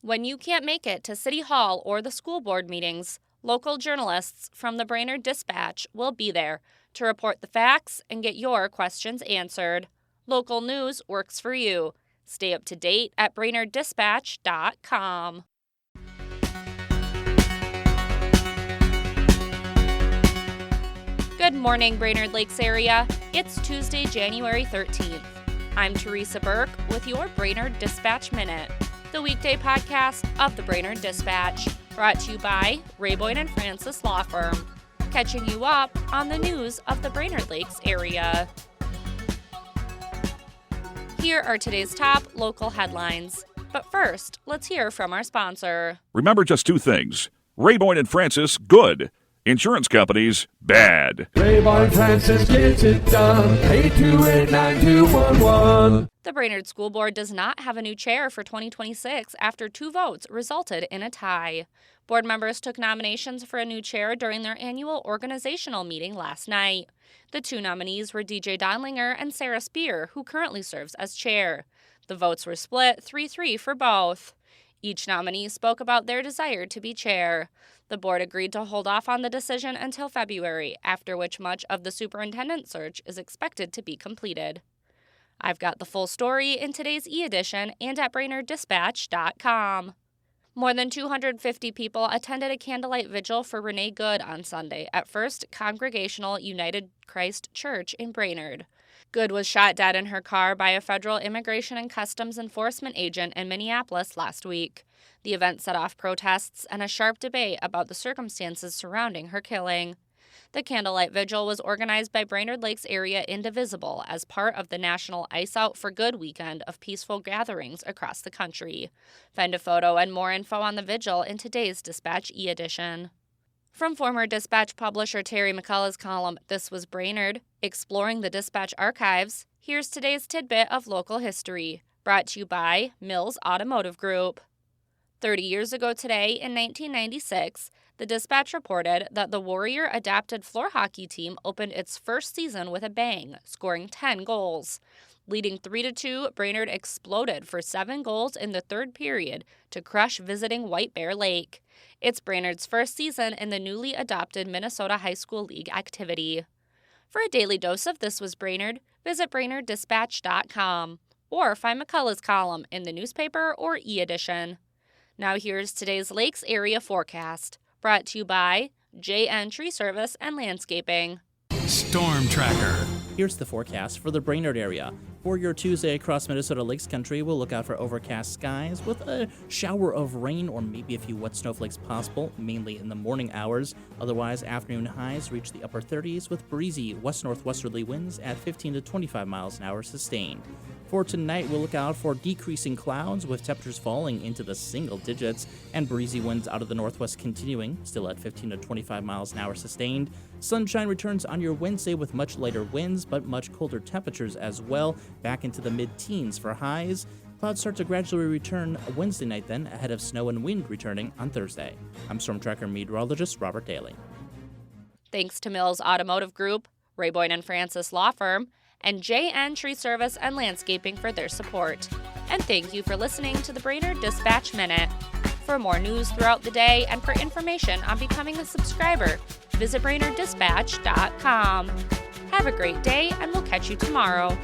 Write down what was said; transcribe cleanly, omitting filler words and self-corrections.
When you can't make it to City Hall or the school board meetings, local journalists from the Brainerd Dispatch will be there to report the facts and get your questions answered. Local news works for you. Stay up to date at BrainerdDispatch.com. Good morning, Brainerd Lakes area. It's Tuesday, January 13th. I'm Teresa Burke with your Brainerd Dispatch Minute, the weekday podcast of the Brainerd Dispatch, brought to you by Boyd & Francis Law Firm, catching you up on the news of the Brainerd Lakes area. Here are today's top local headlines. But first, let's hear from our sponsor. Remember just two things. Boyd & Francis, good. Insurance companies, bad. Boyd & Francis gets it done. 828-9211. The Brainerd School Board does not have a new chair for 2026 after 2 votes resulted in a tie. Board members took nominations for a new chair during their annual organizational meeting last night. The 2 nominees were DJ Donlinger and Sarah Spear, who currently serves as chair. The votes were split 3-3 for both. Each nominee spoke about their desire to be chair. The board agreed to hold off on the decision until February, after which much of the superintendent search is expected to be completed. I've got the full story in today's e-edition and at BrainerdDispatch.com. More than 250 people attended a candlelight vigil for Renee Good on Sunday at First Congregational United Christ Church in Brainerd. Good was shot dead in her car by a federal Immigration and Customs Enforcement agent in Minneapolis last week. The event set off protests and a sharp debate about the circumstances surrounding her killing. The candlelight vigil was organized by Brainerd Lakes Area Indivisible as part of the National Ice Out for Good weekend of peaceful gatherings across the country. Find a photo and more info on the vigil in today's Dispatch e-edition. From former Dispatch publisher Terry McCullough's column, This Was Brainerd, Exploring the Dispatch Archives, here's today's tidbit of local history, brought to you by Mills Automotive Group. 30 years ago today, in 1996, the Dispatch reported that the Warrior adapted floor hockey team opened its first season with a bang, scoring 10 goals. Leading 3-2, Brainerd exploded for 7 goals in the third period to crush visiting White Bear Lake. It's Brainerd's first season in the newly adopted Minnesota High School League activity. For a daily dose of This Was Brainerd, visit BrainerdDispatch.com or find McCullough's column in the newspaper or e-edition. Now here's today's Lakes area forecast, brought to you by JN Tree Service and Landscaping. Storm Tracker. Here's the forecast for the Brainerd area. For your Tuesday across Minnesota Lakes Country, we'll look out for overcast skies with a shower of rain or maybe a few wet snowflakes possible, mainly in the morning hours. Otherwise, afternoon highs reach the upper 30s with breezy west-northwesterly winds at 15 to 25 miles an hour sustained. For tonight, we'll look out for decreasing clouds with temperatures falling into the single digits and breezy winds out of the northwest continuing, still at 15 to 25 miles an hour sustained. Sunshine returns on your Wednesday with much lighter winds, but much colder temperatures as well, back into the mid-teens for highs. Clouds start to gradually return Wednesday night then, ahead of snow and wind returning on Thursday. I'm Storm Tracker meteorologist Robert Daly. Thanks to Mills Automotive Group, Boyd & Francis Law Firm, and JN Tree Service and Landscaping for their support. And thank you for listening to the Brainerd Dispatch Minute. For more news throughout the day and for information on becoming a subscriber, visit BrainerdDispatch.com. Have a great day, and we'll catch you tomorrow.